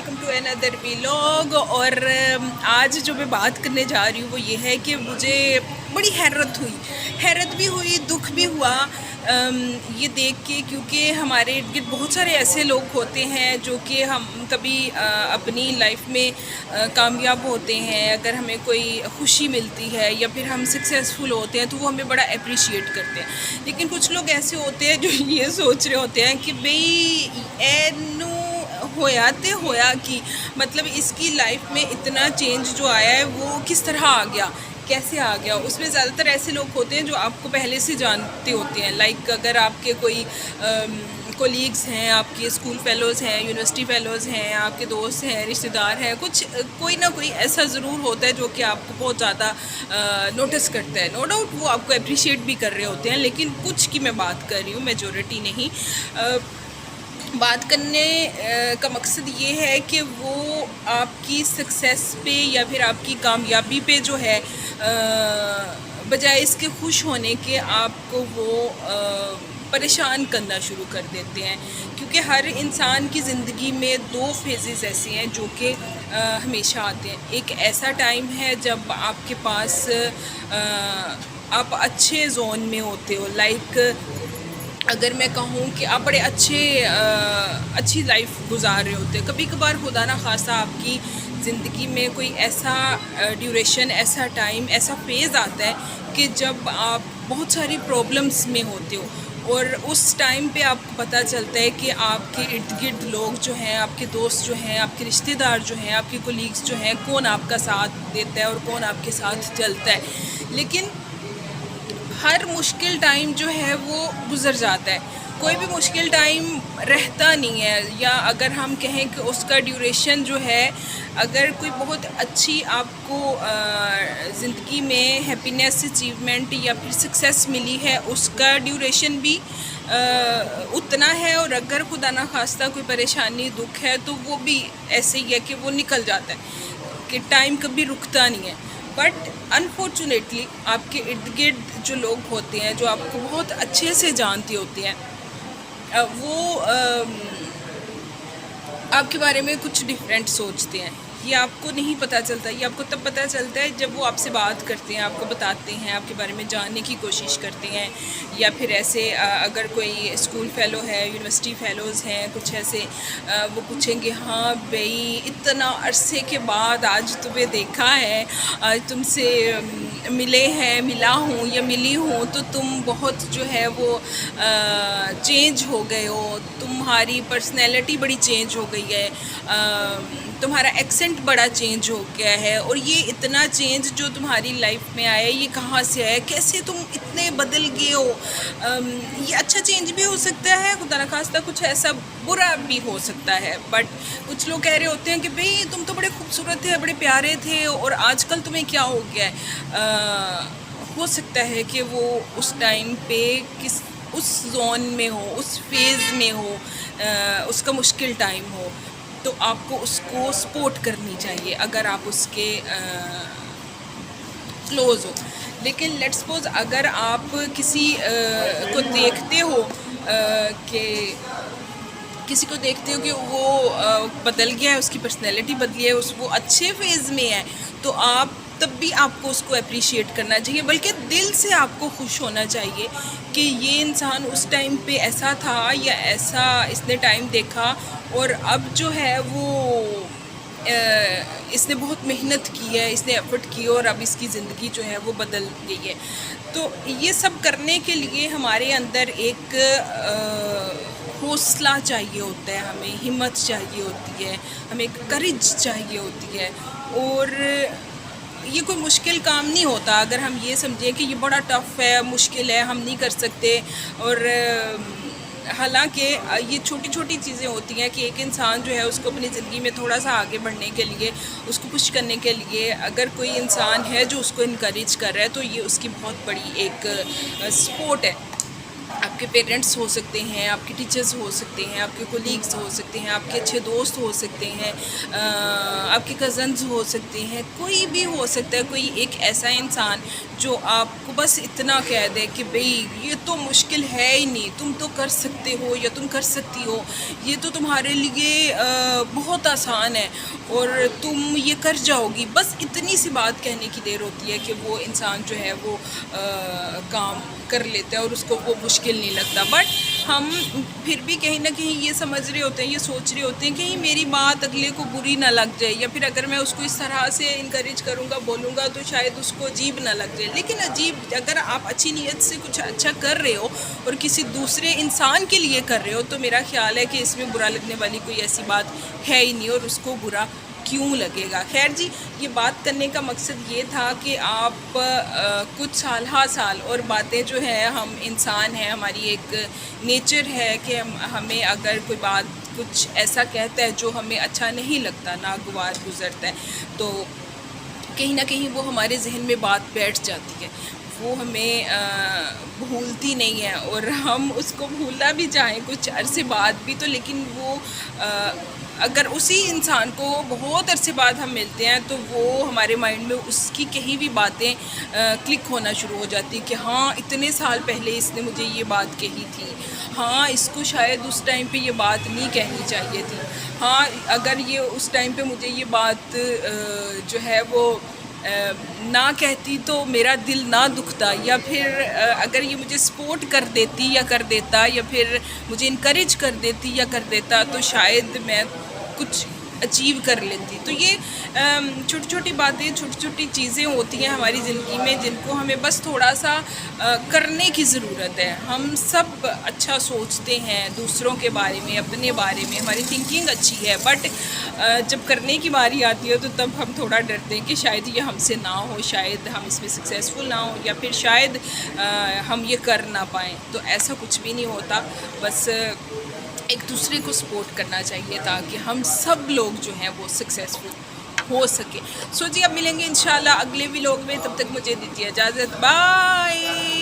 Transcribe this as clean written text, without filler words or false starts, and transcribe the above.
Welcome to another vlog. اور آج جو میں بات کرنے جا رہی ہوں وہ یہ ہے کہ مجھے بڑی حیرت بھی ہوئی، دکھ بھی ہوا یہ دیکھ کے، کیونکہ ہمارے ارد گرد بہت سارے ایسے لوگ ہوتے ہیں جو کہ ہم کبھی اپنی لائف میں کامیاب ہوتے ہیں، اگر ہمیں کوئی خوشی ملتی ہے یا پھر ہم سکسیزفل ہوتے ہیں تو وہ ہمیں بڑا اپریشیٹ کرتے ہیں. لیکن کچھ لوگ ایسے ہوتے ہیں جو یہ سوچ رہے ہوتے ہیں کہ بھئی اینو ہویا کہ مطلب اس کی لائف میں اتنا چینج جو آیا ہے وہ کس طرح آ گیا، کیسے آ گیا. اس میں زیادہ تر ایسے لوگ ہوتے ہیں جو آپ کو پہلے سے جانتے ہوتے ہیں، لائک اگر آپ کے کوئی کولیگز ہیں، آپ کے اسکول فیلوز ہیں، یونیورسٹی فیلوز ہیں، آپ کے دوست ہیں، رشتہ دار ہیں، کوئی نہ کوئی ایسا ضرور ہوتا ہے جو کہ آپ کو بہت زیادہ نوٹس کرتا ہے. نو ڈاؤٹ وہ آپ کو اپریشیٹ بھی کر رہے ہوتے ہیں، لیکن کچھ کی میں بات کر رہی ہوں، میجورٹی نہیں. بات کرنے کا مقصد یہ ہے کہ وہ آپ کی سکسیس پہ یا پھر آپ کی کامیابی پہ جو ہے بجائے اس کے خوش ہونے کے آپ کو وہ پریشان کرنا شروع کر دیتے ہیں. کیونکہ ہر انسان کی زندگی میں دو فیزز ایسے ہیں جو کہ ہمیشہ آتے ہیں. ایک ایسا ٹائم ہے جب آپ کے پاس آپ اچھے زون میں ہوتے ہو، لائک اگر میں کہوں کہ آپ بڑے اچھی لائف گزار رہے ہوتے ہیں. کبھی کبھار خدا نہ خواستہ آپ کی زندگی میں کوئی ایسا ڈیوریشن، ایسا ٹائم، ایسا فیز آتا ہے کہ جب آپ بہت ساری پرابلمس میں ہوتے ہو، اور اس ٹائم پہ آپ کو پتہ چلتا ہے کہ آپ کے ارد گرد لوگ جو ہیں، آپ کے دوست جو ہیں، آپ کے رشتہ دار جو ہیں، آپ کے کولیگز جو ہیں، کون آپ کا ساتھ دیتا ہے اور کون آپ کے ساتھ چلتا ہے. لیکن ہر مشکل ٹائم جو ہے وہ گزر جاتا ہے، کوئی بھی مشکل ٹائم رہتا نہیں ہے. یا اگر ہم کہیں کہ اس کا ڈیوریشن جو ہے، اگر کوئی بہت اچھی آپ کو زندگی میں ہیپینیس، اچیومنٹ یا پھر سکسیس ملی ہے، اس کا ڈیوریشن بھی اتنا ہے. اور اگر خدا نہ خواستہ کوئی پریشانی، دکھ ہے تو وہ بھی ایسے ہی ہے کہ وہ نکل جاتا ہے، کہ ٹائم کبھی رکتا نہیں ہے. بٹ انفارچونیٹلی آپ کے ارد گرد جو لوگ ہوتے ہیں، جو آپ کو بہت اچھے سے جانتے ہوتے ہیں، وہ آپ کے بارے میں کچھ ڈیفرینٹ سوچتے ہیں. یہ آپ کو نہیں پتہ چلتا، یہ آپ کو تب پتہ چلتا ہے جب وہ آپ سے بات کرتے ہیں، آپ کو بتاتے ہیں، آپ کے بارے میں جاننے کی کوشش کرتے ہیں. یا پھر ایسے اگر کوئی اسکول فیلو ہے، یونیورسٹی فیلوز ہیں، کچھ ایسے وہ پوچھیں گے ہاں بھئی اتنا عرصے کے بعد آج تمہیں دیکھا ہے، آج تم سے ملا ہوں یا ملی ہوں تو تم بہت جو ہے وہ چینج ہو گئے ہو، تمہاری پرسنالٹی بڑی چینج ہو گئی ہے، تمہارا ایکسنٹ بڑا چینج ہو گیا ہے. اور یہ اتنا چینج جو تمہاری لائف میں آیا ہے یہ کہاں سے آیا، کیسے تم اتنے بدل گئے ہو. یہ اچھا چینج بھی ہو سکتا ہے، خدا نخواستہ کچھ ایسا برا بھی ہو سکتا ہے. بٹ کچھ لوگ کہہ رہے ہوتے ہیں کہ بھئی تم تو بڑے خوبصورت تھے، بڑے پیارے تھے، اور آج کل تمہیں کیا ہو گیا ہے. ہو سکتا ہے کہ وہ اس ٹائم پہ اس زون میں ہو، اس فیز میں ہو، اس کا مشکل ٹائم ہو، تو آپ کو اس کو سپورٹ کرنی چاہیے اگر آپ اس کے کلوز ہو. لیکن لیٹس سپوز اگر آپ کسی کو دیکھتے ہو کہ وہ بدل گیا ہے، اس کی پرسنالٹی بدلی ہے، وہ اچھے فیز میں ہے، تو تب بھی آپ کو اس کو اپریشیٹ کرنا چاہیے، بلکہ دل سے آپ کو خوش ہونا چاہیے کہ یہ انسان اس ٹائم پہ ایسا تھا یا ایسا اس نے ٹائم دیکھا، اور اب جو ہے وہ اس نے بہت محنت کی ہے، اس نے ایفرٹ کی، اور اب اس کی زندگی جو ہے وہ بدل گئی ہے. تو یہ سب کرنے کے لیے ہمارے اندر ایک حوصلہ چاہیے ہوتا ہے، ہمیں ہمت چاہیے ہوتی ہے، ہمیں کریج چاہیے ہوتی ہے. اور یہ کوئی مشکل کام نہیں ہوتا اگر ہم یہ سمجھیں کہ یہ بڑا ٹف ہے، مشکل ہے، ہم نہیں کر سکتے. اور حالانکہ یہ چھوٹی چھوٹی چیزیں ہوتی ہیں کہ ایک انسان جو ہے اس کو اپنی زندگی میں تھوڑا سا آگے بڑھنے کے لیے، اس کو پش کرنے کے لیے اگر کوئی انسان ہے جو اس کو انکریج کر رہا ہے تو یہ اس کی بہت بڑی ایک سپورٹ ہے. آپ کے پیرنٹس ہو سکتے ہیں، آپ کے ٹیچرز ہو سکتے ہیں، آپ کے کولیگز ہو سکتے ہیں، آپ کے اچھے دوست ہو سکتے ہیں، آپ کے کزنز ہو سکتے ہیں، کوئی بھی ہو سکتا ہے، کوئی ایک ایسا انسان جو آپ کو بس اتنا کہہ دے کہ بھئی یہ تو مشکل ہے ہی نہیں, تم تو کر سکتے ہو یا تم کر سکتی ہو, یہ تو تمہارے لیے بہت آسان ہے اور تم یہ کر جاؤ گی, بس اتنی سی بات کہنے کی دیر ہوتی ہے کہ وہ انسان جو ہے وہ کام کر لیتا ہے اور اس کو وہ مشکل نہیں لگتا. بٹ ہم پھر بھی کہیں نہ کہیں یہ سمجھ رہے ہوتے ہیں, یہ سوچ رہے ہوتے ہیں کہیں میری بات اگلے کو بری نہ لگ جائے, یا پھر اگر میں اس کو اس طرح سے انکریج کروں گا, بولوں گا تو شاید اس کو عجیب نہ لگ جائے. لیکن عجیب اگر آپ اچھی نیت سے کچھ اچھا کر رہے ہو اور کسی دوسرے انسان کے لیے کر رہے ہو تو میرا خیال ہے کہ اس میں برا لگنے والی کوئی ایسی بات ہے ہی نہیں, اور اس کو برا کیوں لگے گا. خیر جی, یہ بات کرنے کا مقصد یہ تھا کہ آپ کچھ سال ہا سال اور باتیں جو ہیں, ہم انسان ہیں, ہماری ایک نیچر ہے کہ ہمیں اگر کوئی بات کچھ ایسا کہتا ہے جو ہمیں اچھا نہیں لگتا, ناگوار گزرتا ہے, تو کہیں نہ کہیں وہ ہمارے ذہن میں بات بیٹھ جاتی ہے, وہ ہمیں بھولتی نہیں ہے, اور ہم اس کو بھولنا بھی چاہیں کچھ عرصے بعد بھی تو, لیکن وہ اگر اسی انسان کو بہت عرصے بعد ہم ملتے ہیں تو وہ ہمارے مائنڈ میں اس کی کہیں بھی باتیں کلک ہونا شروع ہو جاتی کہ ہاں اتنے سال پہلے اس نے مجھے یہ بات کہی تھی, ہاں اس کو شاید اس ٹائم پہ یہ بات نہیں کہنی چاہیے تھی, ہاں اگر یہ اس ٹائم پہ مجھے یہ بات جو ہے وہ نہ کہتی تو میرا دل نہ دکھتا, یا پھر اگر یہ مجھے سپورٹ کر دیتی یا کر دیتا, یا پھر مجھے انکریج کر دیتی یا کر دیتا تو شاید میں کچھ اچیو کر لیتی. تو یہ چھوٹی چھوٹی باتیں, چھوٹی چھوٹی چیزیں ہوتی ہیں ہماری زندگی میں جن کو ہمیں بس تھوڑا سا کرنے کی ضرورت ہے. ہم سب اچھا سوچتے ہیں دوسروں کے بارے میں, اپنے بارے میں, ہماری تھنکنگ اچھی ہے, بٹ جب کرنے کی باری آتی ہے تو تب ہم تھوڑا ڈرتے ہیں کہ شاید یہ ہم سے نہ ہو, شاید ہم اس میں سکسیزفل نہ ہوں, یا پھر شاید ہم یہ کر نہ پائیں. تو ایسا کچھ بھی نہیں ہوتا, بس ایک دوسرے کو سپورٹ کرنا چاہیے تاکہ ہم سب لوگ جو ہیں وہ سکسیزفل ہو سکے. سو جی, اب ملیں گے انشاءاللہ اگلے ولاگ میں, تب تک مجھے دیجیے اجازت, بائے.